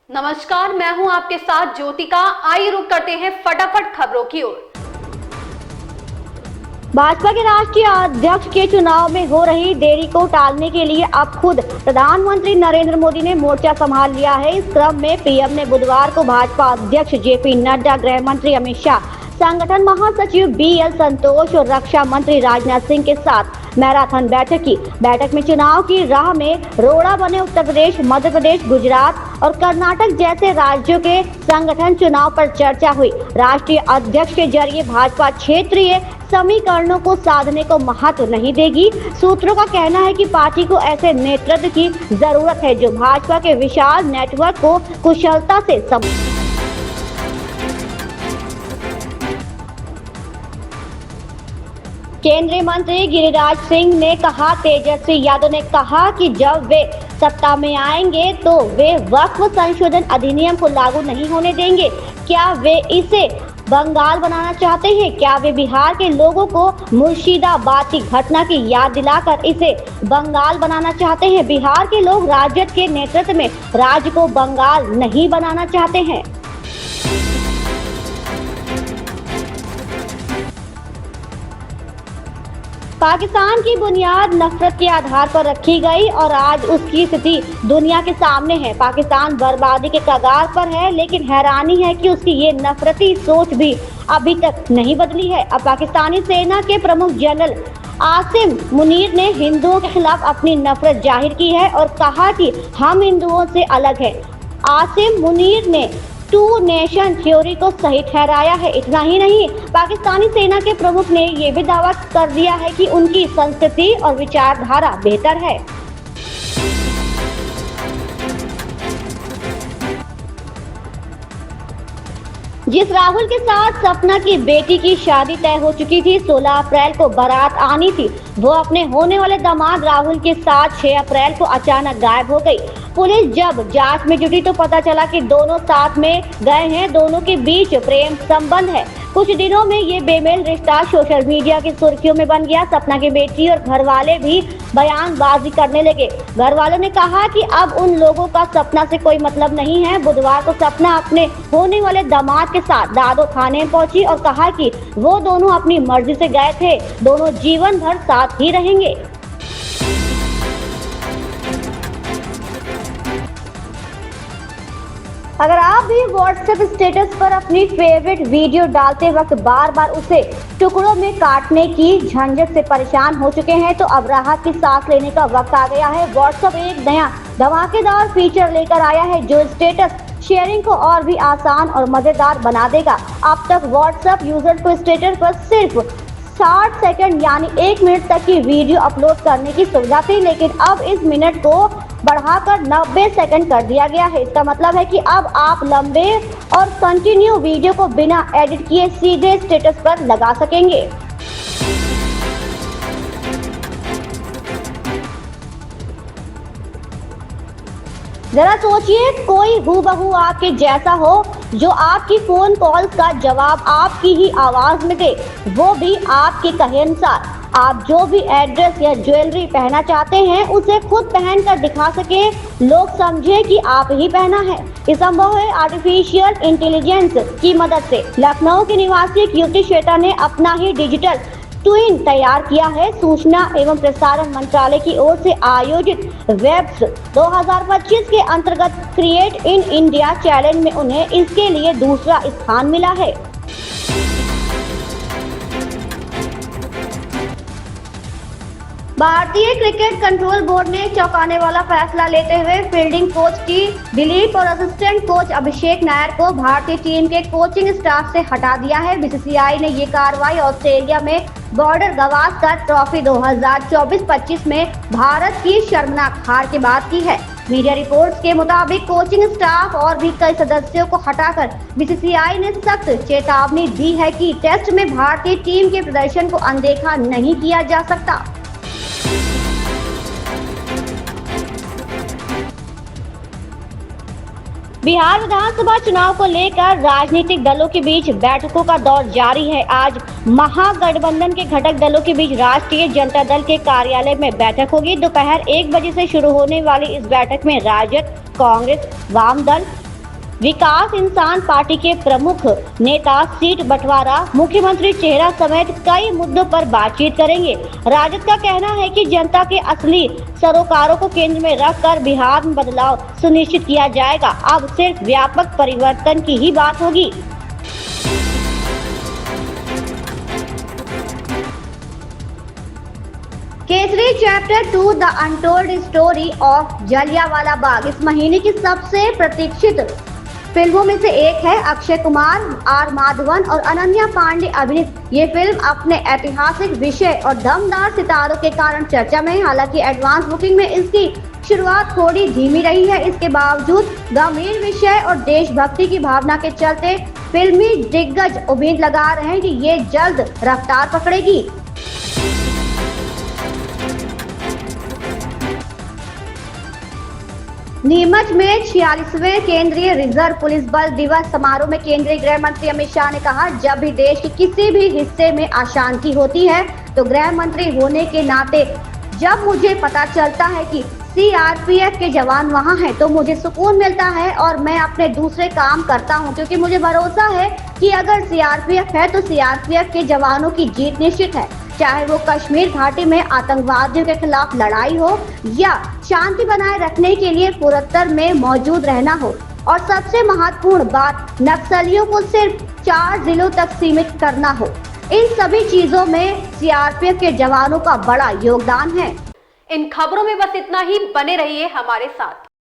नमस्कार, मैं हूं आपके साथ ज्योतिका। आइए रुक करते हैं फटाफट खबरों की ओर। भाजपा के राष्ट्रीय अध्यक्ष के चुनाव में हो रही देरी को टालने के लिए अब खुद प्रधानमंत्री नरेंद्र मोदी ने मोर्चा संभाल लिया है। इस क्रम में पीएम ने बुधवार को भाजपा अध्यक्ष जेपी नड्डा, गृह मंत्री अमित शाह, संगठन महासचिव बीएल संतोष और रक्षा मंत्री राजनाथ सिंह के साथ मैराथन बैठक की। बैठक में चुनाव की राह में रोड़ा बने उत्तर प्रदेश, मध्य प्रदेश, गुजरात और कर्नाटक जैसे राज्यों के संगठन चुनाव पर चर्चा हुई। राष्ट्रीय अध्यक्ष के जरिए भाजपा क्षेत्रीय समीकरणों को साधने को महत्व नहीं देगी। सूत्रों का कहना है कि पार्टी को ऐसे नेतृत्व की जरूरत है जो भाजपा के विशाल नेटवर्क को कुशलता से केंद्रीय मंत्री गिरिराज सिंह ने कहा, तेजस्वी यादव ने कहा कि जब वे सत्ता में आएंगे तो वे वक्फ संशोधन अधिनियम को लागू नहीं होने देंगे। क्या वे इसे बंगाल बनाना चाहते हैं? क्या वे बिहार के लोगों को मुर्शिदाबाद की घटना की याद दिलाकर इसे बंगाल बनाना चाहते हैं? बिहार के लोग राजद के नेतृत्व में राज्य को बंगाल नहीं बनाना चाहते हैं। पाकिस्तान की बुनियाद नफरत के आधार पर रखी गई और आज उसकी स्थिति दुनिया के सामने है। पाकिस्तान बर्बादी के कगार पर है, लेकिन हैरानी है कि उसकी ये नफरती सोच भी अभी तक नहीं बदली है। अब पाकिस्तानी सेना के प्रमुख जनरल आसिम मुनीर ने हिंदुओं के खिलाफ अपनी नफरत जाहिर की है और कहा कि हम हिंदुओं से अलग हैं। आसिम मुनीर ने टू नेशन थ्योरी को सही ठहराया है। इतना ही नहीं, पाकिस्तानी सेना के प्रमुख ने यह भी दावा कर दिया है कि उनकी संस्कृति और विचारधारा बेहतर है। जिस राहुल के साथ सपना की बेटी की शादी तय हो चुकी थी, 16 अप्रैल को बारात आनी थी, वो अपने होने वाले दामाद राहुल के साथ 6 अप्रैल को अचानक गायब हो गई। पुलिस जब जांच में जुटी तो पता चला कि दोनों साथ में गए हैं, दोनों के बीच प्रेम संबंध है। कुछ दिनों में ये बेमेल रिश्ता सोशल मीडिया की सुर्खियों में बन गया। सपना की बेटी और घर वाले भी बयानबाजी करने लगे। घर वालों ने कहा कि अब उन लोगों का सपना से कोई मतलब नहीं है। बुधवार को सपना अपने होने वाले दामाद के साथ दादो थाने में पहुंची और कहा कि वो दोनों अपनी मर्जी से गए थे, दोनों जीवन भर साथ ही रहेंगे। अगर आप भी व्हाट्सएप स्टेटस पर अपनी फेवरेट वीडियो डालते वक्त बार बार उसे टुकड़ों में काटने की झंझट से परेशान हो चुके हैं तो अब राहत की सांस लेने का वक्त आ गया है। व्हाट्सएप एक नया धमाकेदार फीचर लेकर आया है जो स्टेटस शेयरिंग को और भी आसान और मजेदार बना देगा। अब तक व्हाट्सएप यूजर को स्टेटस पर सिर्फ 60 सेकंड यानी 1 मिनट तक की वीडियो अपलोड करने की सुविधा थी, लेकिन अब इस मिनट को बढ़ाकर 90 सेकंड कर दिया गया है। इसका मतलब है कि अब आप लंबे और कंटिन्यू वीडियो को बिना एडिट किए सीधे स्टेटस पर लगा सकेंगे। जरा सोचिए, कोई हूबहू आपके जैसा हो जो आपकी फोन कॉल का जवाब आपकी ही आवाज में दे, वो भी आपके कहे अनुसार। आप जो भी एड्रेस या ज्वेलरी पहनना चाहते हैं उसे खुद पहनकर दिखा सके, लोग समझे कि आप ही पहना है। ये संभव है आर्टिफिशियल इंटेलिजेंस की मदद से। लखनऊ की निवासी एक युवती श्वेता ने अपना ही डिजिटल ट्विन तैयार किया है। सूचना एवं प्रसारण मंत्रालय की ओर से आयोजित वेब्स 2025 के अंतर्गत क्रिएट इन इंडिया चैलेंज में उन्हें इसके लिए दूसरा स्थान मिला है। भारतीय क्रिकेट कंट्रोल बोर्ड ने चौंकाने वाला फैसला लेते हुए फील्डिंग कोच टी दिलीप और असिस्टेंट कोच अभिषेक नायर को भारतीय टीम के कोचिंग स्टाफ से हटा दिया है। बीसीसीआई ने ये कार्रवाई ऑस्ट्रेलिया में बॉर्डर गावस्कर ट्रॉफी 2024-25 में भारत की शर्मनाक हार के बाद की है। मीडिया रिपोर्ट्स के मुताबिक कोचिंग स्टाफ और भी कई सदस्यों को हटाकर बीसीसीआई ने सख्त चेतावनी दी है कि टेस्ट में भारतीय टीम के प्रदर्शन को अनदेखा नहीं किया जा सकता। बिहार विधानसभा चुनाव को लेकर राजनीतिक दलों के बीच बैठकों का दौर जारी है। आज महागठबंधन के घटक दलों के बीच राष्ट्रीय जनता दल के कार्यालय में बैठक होगी। दोपहर 1 बजे से शुरू होने वाली इस बैठक में राजद, कांग्रेस, वाम दल, विकास इंसान पार्टी के प्रमुख नेता सीट बंटवारा, मुख्यमंत्री चेहरा समेत कई मुद्दों पर बातचीत करेंगे। राजद का कहना है कि जनता के असली सरोकारों को केंद्र में रखकर बिहार में बदलाव सुनिश्चित किया जाएगा। अब सिर्फ व्यापक परिवर्तन की ही बात होगी। Kesari chapter 2 the untold story of Jallianwala Bagh इस महीने की सबसे प्रतीक्षित फिल्मों में से एक है। अक्षय कुमार, आर माधवन और अनन्या पांडे अभिनीत ये फिल्म अपने ऐतिहासिक विषय और दमदार सितारों के कारण चर्चा में है। हालांकि एडवांस बुकिंग में इसकी शुरुआत थोड़ी धीमी रही है। इसके बावजूद गंभीर विषय और देशभक्ति की भावना के चलते फिल्मी दिग्गज उम्मीद लगा रहे हैं कि ये जल्द रफ्तार पकड़ेगी। नीमच में 46वें केंद्रीय रिजर्व पुलिस बल दिवस समारोह में केंद्रीय गृह मंत्री अमित शाह ने कहा, जब भी देश के किसी भी हिस्से में अशांति होती है तो गृह मंत्री होने के नाते जब मुझे पता चलता है कि सीआरपीएफ के जवान वहां हैं तो मुझे सुकून मिलता है और मैं अपने दूसरे काम करता हूं, क्योंकि मुझे भरोसा है कि अगर सीआरपीएफ है तो सीआरपीएफ के जवानों की जीत निश्चित है। चाहे वो कश्मीर घाटी में आतंकवादियों के खिलाफ लड़ाई हो या शांति बनाए रखने के लिए पूर्वोत्तर में मौजूद रहना हो। और सबसे महत्वपूर्ण बात, नक्सलियों को सिर्फ 4 जिलों तक सीमित करना हो। इन सभी चीजों में सीआरपीएफ के जवानों का बड़ा योगदान है। इन खबरों में बस इतना ही। बने रहिए हमारे साथ।